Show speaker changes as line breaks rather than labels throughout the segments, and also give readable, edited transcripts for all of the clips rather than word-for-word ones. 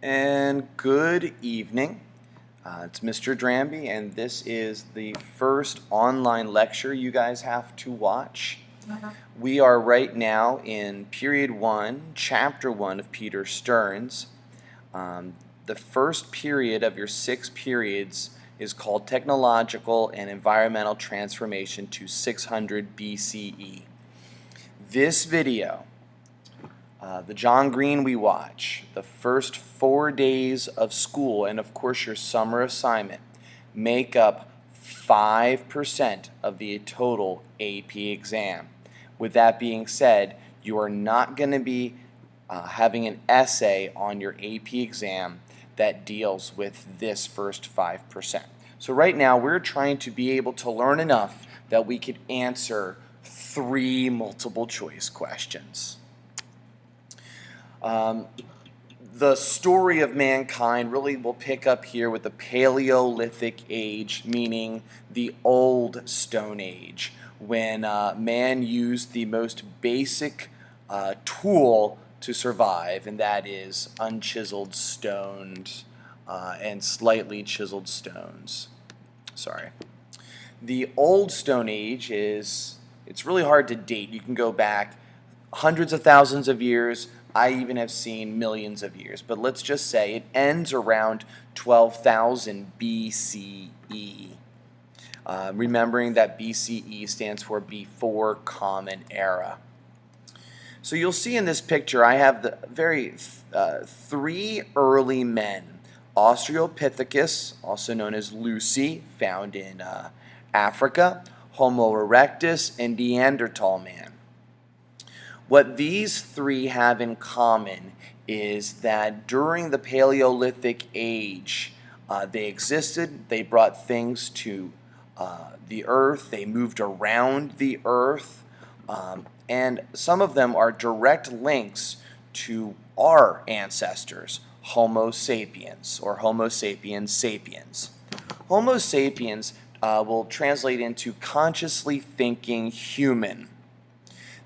And good evening. It's Mr. Dramby, and this is the first online lecture you guys have to watch. We are right now in Period 1, Chapter 1 of Peter Stearns. The first period of your 6 periods is called Technological and Environmental Transformation to 600 BCE. This video, the John Green we watch, the first 4 days of school, and of course your summer assignment, make up 5% of the total AP exam. With that being said, you are not going to be having an essay on your AP exam that deals with this first 5%. So right now we're trying to be able to learn enough that we could answer 3 multiple choice questions. The story of mankind really will pick up here with the Paleolithic age, meaning the Old Stone Age, when man used the most basic tool to survive, and that is unchiseled stones and slightly chiseled stones. The Old Stone Age it's really hard to date. You can go back hundreds of thousands of years. I even have seen millions of years, but let's just say it ends around 12,000 BCE. Remembering that BCE stands for Before Common Era. So you'll see in this picture I have the 3 early men. Australopithecus, also known as Lucy, found in Africa, Homo erectus, and Neanderthal man. What these 3 have in common is that during the Paleolithic age, they existed, they brought things to the earth, they moved around the earth, and some of them are direct links to our ancestors, Homo sapiens, or Homo sapiens sapiens. Homo sapiens will translate into consciously thinking human.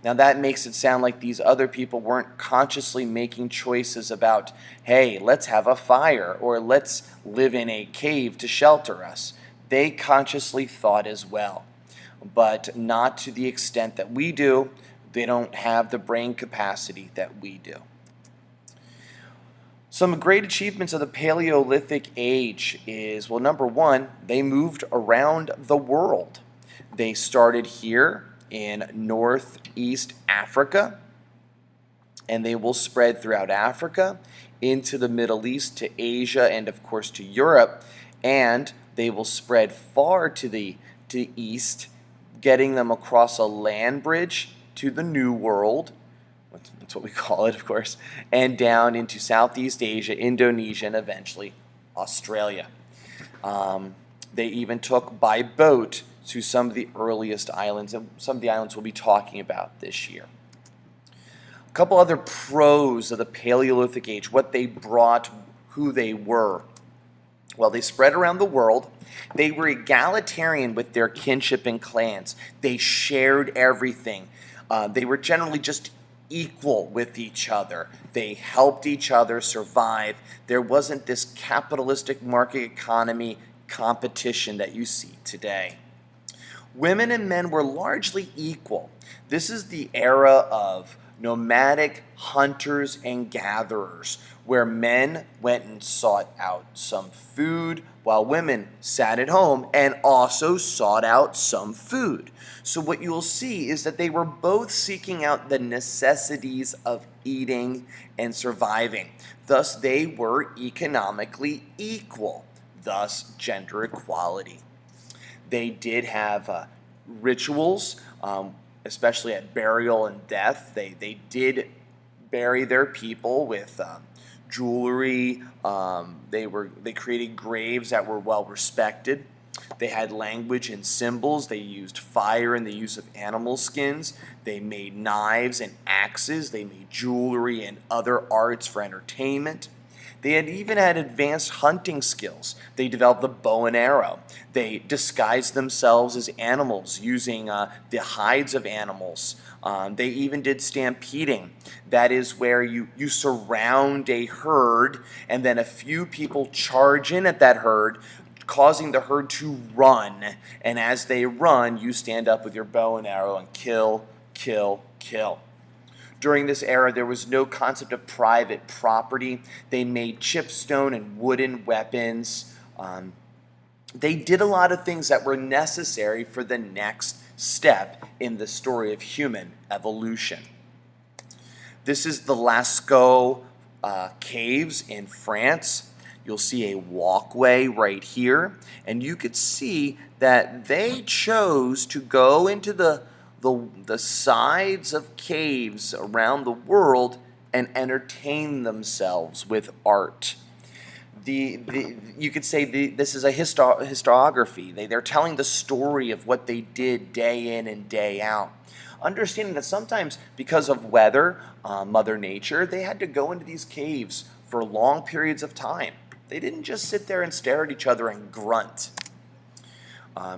Now that makes it sound like these other people weren't consciously making choices about, hey, let's have a fire, or let's live in a cave to shelter us. They consciously thought as well, but not to the extent that we do. They don't have the brain capacity that we do. Some great achievements of the Paleolithic age is, well, number 1, they moved around the world. They started here in northeast Africa, and they will spread throughout Africa, into the Middle East, to Asia, and of course to Europe, and they will spread far to the east, getting them across a land bridge to the New World. That's what we call it, of course, and down into Southeast Asia, Indonesia, and eventually Australia. They even took by boat to some of the earliest islands, and some of the islands we'll be talking about this year. A couple other pros of the Paleolithic age, what they brought, who they were. Well, they spread around the world. They were egalitarian with their kinship and clans. They shared everything. They were generally just equal with each other. They helped each other survive. There wasn't this capitalistic market economy competition that you see today. Women and men were largely equal. This is the era of nomadic hunters and gatherers, where men went and sought out some food while women sat at home and also sought out some food. So what you will see is that they were both seeking out the necessities of eating and surviving. Thus, they were economically equal, thus gender equality. They did have rituals, especially at burial and death. They did bury their people with jewelry. They created graves that were well respected. They had language and symbols. They used fire and the use of animal skins. They made knives and axes. They made jewelry and other arts for entertainment. They had even had advanced hunting skills. They developed the bow and arrow. They disguised themselves as animals using the hides of animals They even did stampeding. That is where you surround a herd and then a few people charge in at that herd, causing the herd to run. And as they run, you stand up with your bow and arrow and kill, kill, kill. During this era, there was no concept of private property. They made chipstone and wooden weapons. They did a lot of things that were necessary for the next step in the story of human evolution. This is the LASCAUX caves in France. You'll see a walkway right here, and you could see that they chose to go into the sides of caves around the world and entertain themselves with art. You could say this is a historiography. They're telling the story of what they did day in and day out. Understanding that sometimes because of weather, Mother Nature, they had to go into these caves for long periods of time. They didn't just sit there and stare at each other and grunt.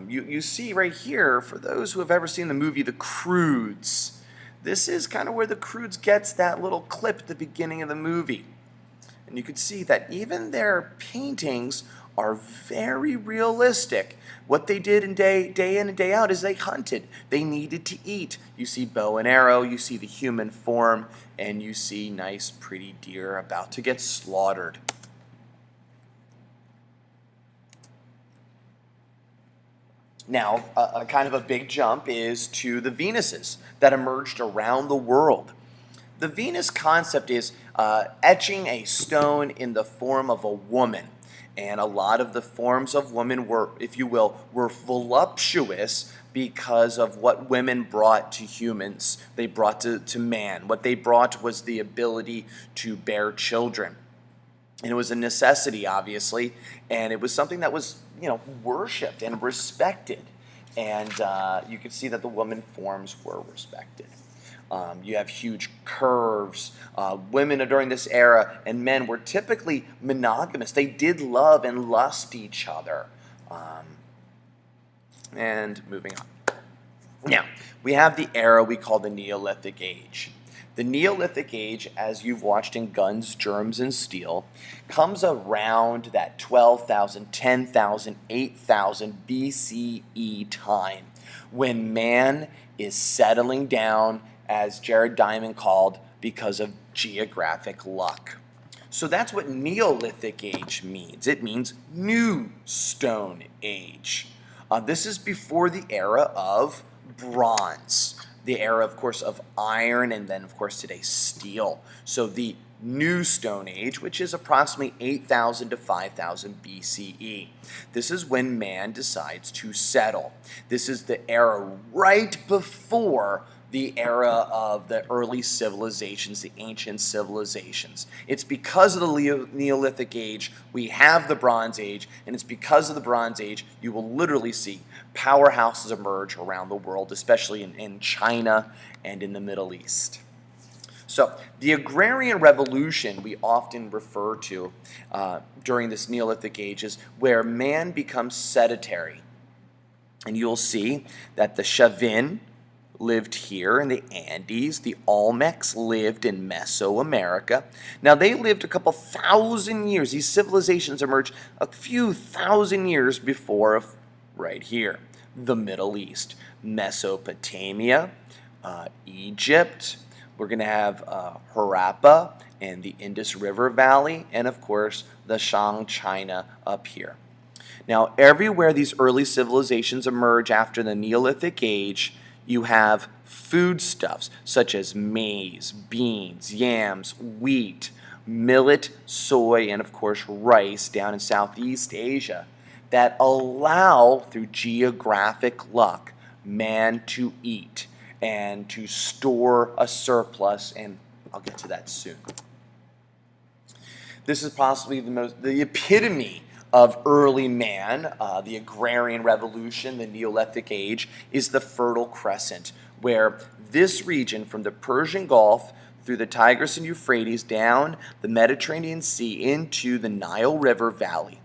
You see right here, for those who have ever seen the movie The Croods, this is kind of where The Croods gets that little clip at the beginning of the movie. And you can see that even their paintings are very realistic. What they did day in and day out is they hunted. They needed to eat. You see bow and arrow, you see the human form, and you see nice, pretty deer about to get slaughtered. Now, a kind of a big jump is to the Venuses that emerged around the world. The Venus concept is etching a stone in the form of a woman. And a lot of the forms of women were, if you will, were voluptuous because of what women brought to humans. They brought to man. What they brought was the ability to bear children. And it was a necessity, obviously, and it was something that was, worshipped and respected. And you could see that the woman forms were respected. You have huge curves. Women during this era and men were typically monogamous. They did love and lust each other. And moving on. Now, we have the era we call the Neolithic Age. The Neolithic Age, as you've watched in Guns, Germs, and Steel, comes around that 12,000, 10,000, 8,000 BCE time when man is settling down, as Jared Diamond called, because of geographic luck. So that's what Neolithic Age means. It means New Stone Age. This is before the era of bronze. The era, of course, of iron, and then, of course, today, steel. So the New Stone Age, which is approximately 8,000 to 5,000 BCE. This is when man decides to settle. This is the era right before the era of the early civilizations, the ancient civilizations. It's because of the Neolithic Age we have the Bronze Age, and it's because of the Bronze Age you will literally see powerhouses emerge around the world, especially in China and in the Middle East. So the agrarian revolution we often refer to during this Neolithic Age is where man becomes sedentary. And you'll see that the Chavin lived here in the Andes. The Olmecs lived in Mesoamerica. Now, they lived a couple thousand years. These civilizations emerged a few thousand years before right here, the Middle East. Mesopotamia, Egypt. We're going to have Harappa and the Indus River Valley, and of course, the Shang China up here. Now, everywhere these early civilizations emerge after the Neolithic Age, you have foodstuffs such as maize, beans, yams, wheat, millet, soy, and of course rice down in Southeast Asia that allow, through geographic luck, man to eat and to store a surplus, and I'll get to that soon. This is possibly the epitome of early man. The agrarian revolution, the Neolithic Age, is the Fertile Crescent, where this region from the Persian Gulf through the Tigris and Euphrates down the Mediterranean Sea into the Nile River Valley.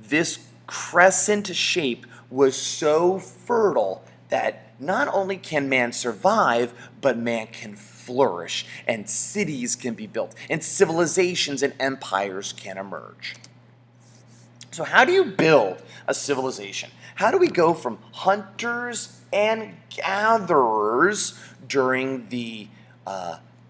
This crescent shape was so fertile that not only can man survive, but man can flourish, and cities can be built, and civilizations and empires can emerge. So how do you build a civilization? How do we go from hunters and gatherers during the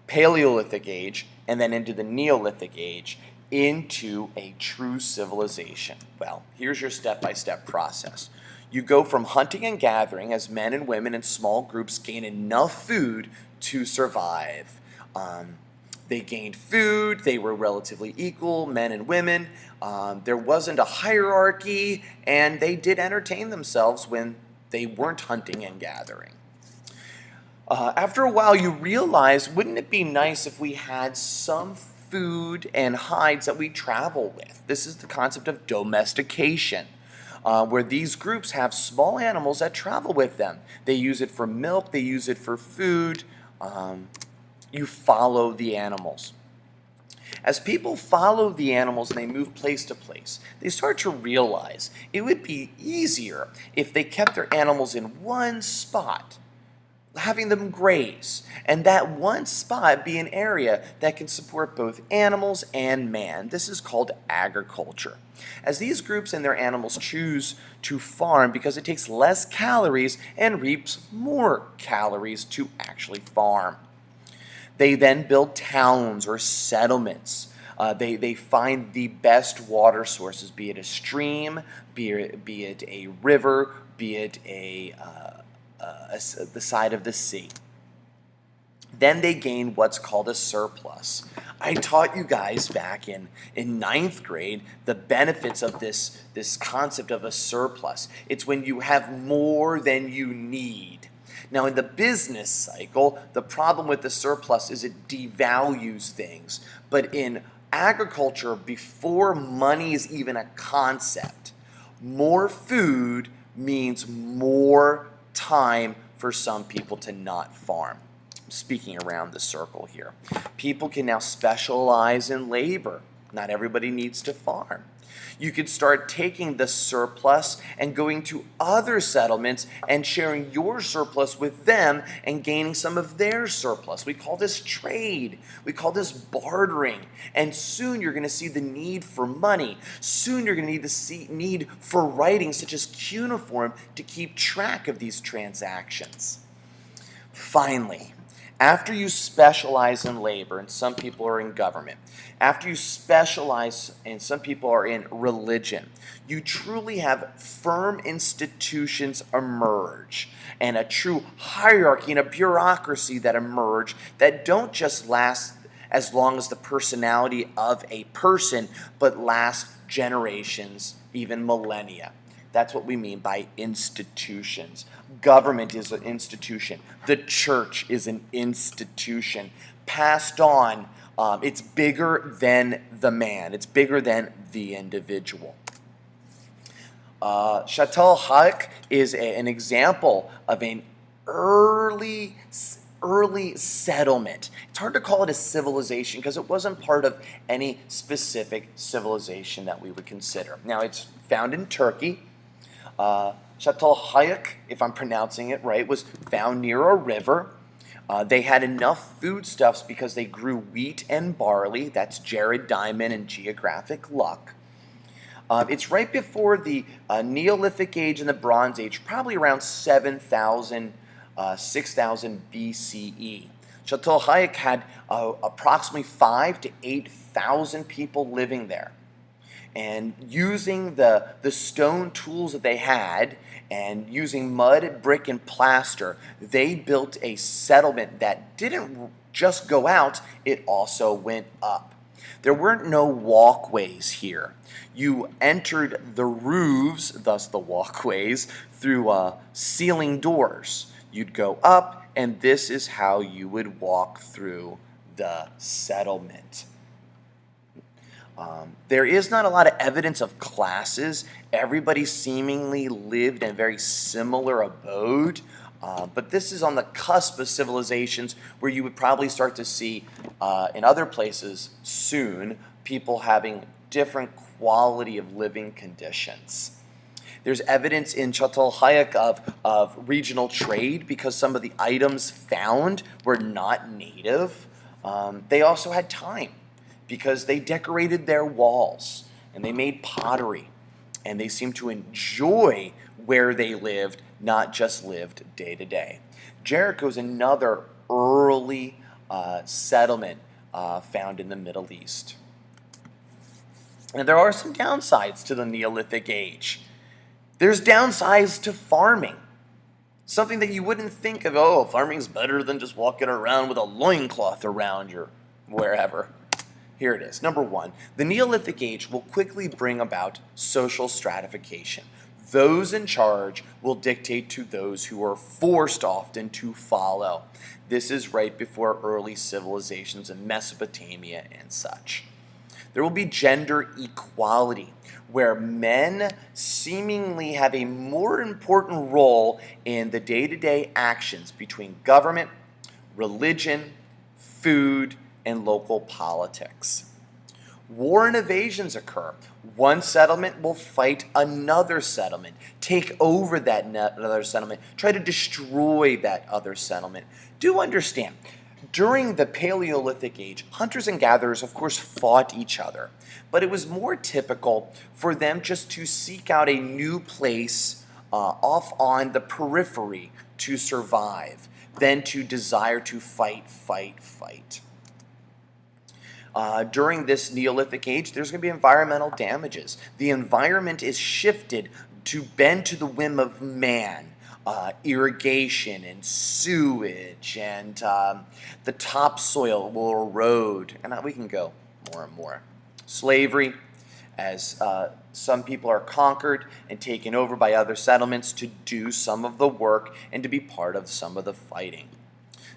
Paleolithic age and then into the Neolithic age into a true civilization? Well, here's your step-by-step process. You go from hunting and gathering as men and women in small groups gain enough food to survive. They gained food, they were relatively equal, men and women. There wasn't a hierarchy, and they did entertain themselves when they weren't hunting and gathering. After a while, you realize, wouldn't it be nice if we had some food and hides that we travel with? This is the concept of domestication, where these groups have small animals that travel with them. They use it for milk, they use it for food. You follow the animals. As people follow the animals and they move place to place, they start to realize it would be easier if they kept their animals in one spot, having them graze, and that one spot be an area that can support both animals and man. This is called agriculture. As these groups and their animals choose to farm because it takes less calories and reaps more calories to actually farm. They then build towns or settlements. They find the best water sources, be it a stream, be it a river, be it the side of the sea. Then they gain what's called a surplus. I taught you guys back in ninth grade the benefits of this concept of a surplus. It's when you have more than you need. Now, in the business cycle, the problem with the surplus is it devalues things. But in agriculture, before money is even a concept, more food means more time for some people to not farm. I'm speaking around the circle here. People can now specialize in labor. Not everybody needs to farm. You could start taking the surplus and going to other settlements and sharing your surplus with them and gaining some of their surplus. We call this trade. We call this bartering. And soon you're going to see the need for money. Soon you're going to need the need for writing such as cuneiform to keep track of these transactions. Finally, after you specialize in labor, and some people are in government, after you specialize, and some people are in religion, you truly have firm institutions emerge, and a true hierarchy and a bureaucracy that emerge that don't just last as long as the personality of a person, but last generations, even millennia. That's what we mean by institutions. Government is an institution. The church is an institution. Passed on, it's bigger than the man. It's bigger than the individual. Chateau Haïk is an example of an early settlement. It's hard to call it a civilization because it wasn't part of any specific civilization that we would consider. Now, it's found in Turkey. Chateau Haïk, if I'm pronouncing it right, was found near a river. They had enough foodstuffs because they grew wheat and barley. That's Jared Diamond and geographic luck. It's right before the Neolithic age and the Bronze Age, probably around 7,000, 6,000 BCE. Chateau Haïk had approximately 5,000 to 8,000 people living there. And using the stone tools that they had and using mud, brick, and plaster, they built a settlement that didn't just go out, it also went up. There weren't no walkways here. You entered the roofs, thus the walkways, through ceiling doors. You'd go up, and this is how you would walk through the settlement. There is not a lot of evidence of classes. Everybody seemingly lived in a very similar abode, but this is on the cusp of civilizations where you would probably start to see in other places soon people having different quality of living conditions. There's evidence in Çatalhöyük of regional trade because some of the items found were not native. They also had time because they decorated their walls and they made pottery, and they seemed to enjoy where they lived, not just lived day to day. Jericho is another early settlement found in the Middle East. And there are some downsides to the Neolithic age. There's downsides to farming. Something that you wouldn't think of, oh, farming's better than just walking around with a loincloth around your wherever. Here it is. Number one, the Neolithic age will quickly bring about social stratification. Those in charge will dictate to those who are forced often to follow. This is right before early civilizations in Mesopotamia and such. There will be gender equality, where men seemingly have a more important role in the day-to-day actions between government, religion, food, and local politics. War and invasions occur. One settlement will fight another settlement, take over that other settlement, try to destroy that other settlement. Do understand, during the Paleolithic age, hunters and gatherers, of course, fought each other, but it was more typical for them just to seek out a new place off on the periphery to survive than to desire to fight. During this Neolithic age, there's going to be environmental damages. The environment is shifted to bend to the whim of man. Irrigation and sewage and the topsoil will erode, and we can go more and more. Slavery, as some people are conquered and taken over by other settlements to do some of the work and to be part of some of the fighting.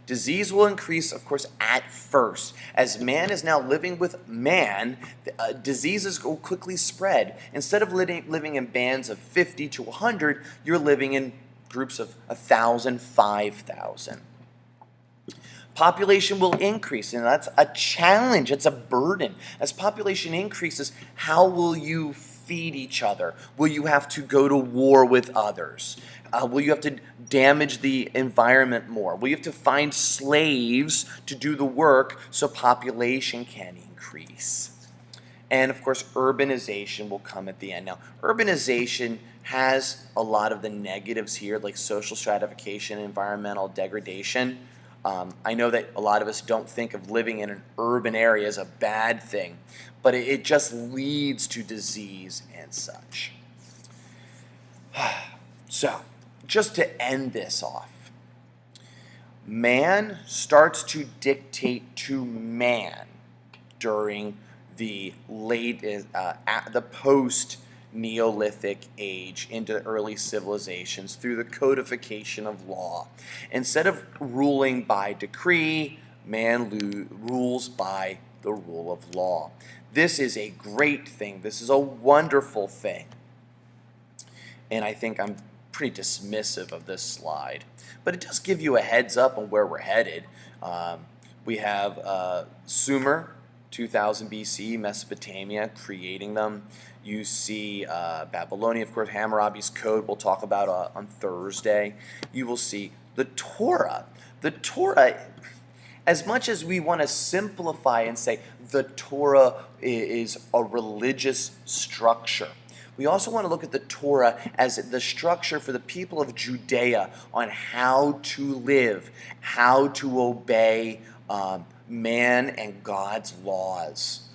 Disease will increase, of course, at first. As man is now living with man, diseases will quickly spread. Instead of living in bands of 50 to 100, you're living in groups of 1,000, 5,000. Population will increase, and that's a challenge. It's a burden. As population increases, how will you feed each other? Will you have to go to war with others? Will you have to damage the environment more? Will you have to find slaves to do the work so population can increase? And of course, urbanization will come at the end. Now, urbanization has a lot of the negatives here, like social stratification, environmental degradation. I know that a lot of us don't think of living in an urban area as a bad thing, but it just leads to disease and such. So, just to end this off, man starts to dictate to man during the the post-Neolithic age into early civilizations through the codification of law. Instead of ruling by decree, man rules by the rule of law. This is a great thing. This is a wonderful thing. And I think I'm pretty dismissive of this slide. But it does give you a heads up on where we're headed. We have Sumer, 2000 BC, Mesopotamia, creating them. You see Babylonia, of course, Hammurabi's Code we'll talk about on Thursday. You will see the Torah. The Torah, as much as we want to simplify and say the Torah is a religious structure, we also want to look at the Torah as the structure for the people of Judea on how to live, how to obey man and God's laws.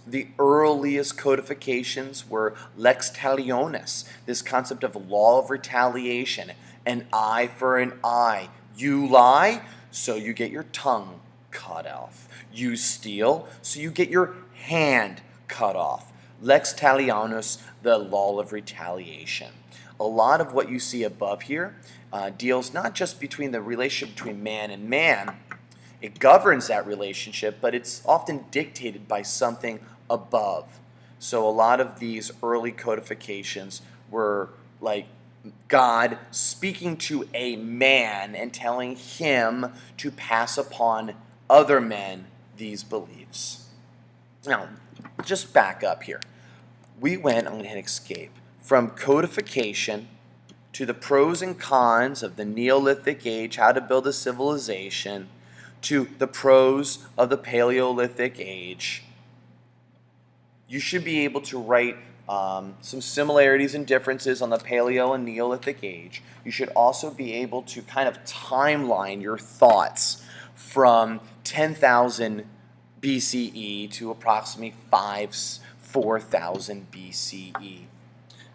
The earliest codifications were lex talionis, this concept of law of retaliation, an eye for an eye. You lie, so you get your tongue cut off. You steal, so you get your hand cut off. Lex talionis, the law of retaliation. A lot of what you see above here deals not just between the relationship between man and man. It governs that relationship, but it's often dictated by something above. So a lot of these early codifications were like God speaking to a man and telling him to pass upon other men these beliefs. Now, just back up here. We went, I'm going to hit escape, from codification to the pros and cons of the Neolithic age, how to build a civilization, to the pros of the Paleolithic age. You should be able to write some similarities and differences on the Paleo and Neolithic age. You should also be able to kind of timeline your thoughts from 10,000 BCE to approximately 4,000 BCE.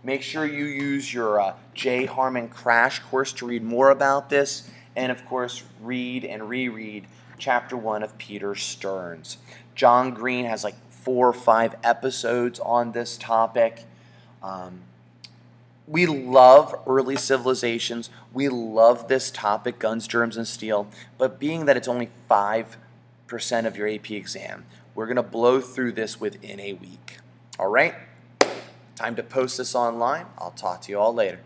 Make sure you use your J. Harmon crash course to read more about this, and of course read and reread Chapter 1 of Peter Stearns. John Green has like 4 or 5 episodes on this topic. We love early civilizations. We love this topic, guns, germs, and steel, but being that it's only 5% of your AP exam, we're going to blow through this within a week. All right? Time to post this online. I'll talk to you all later.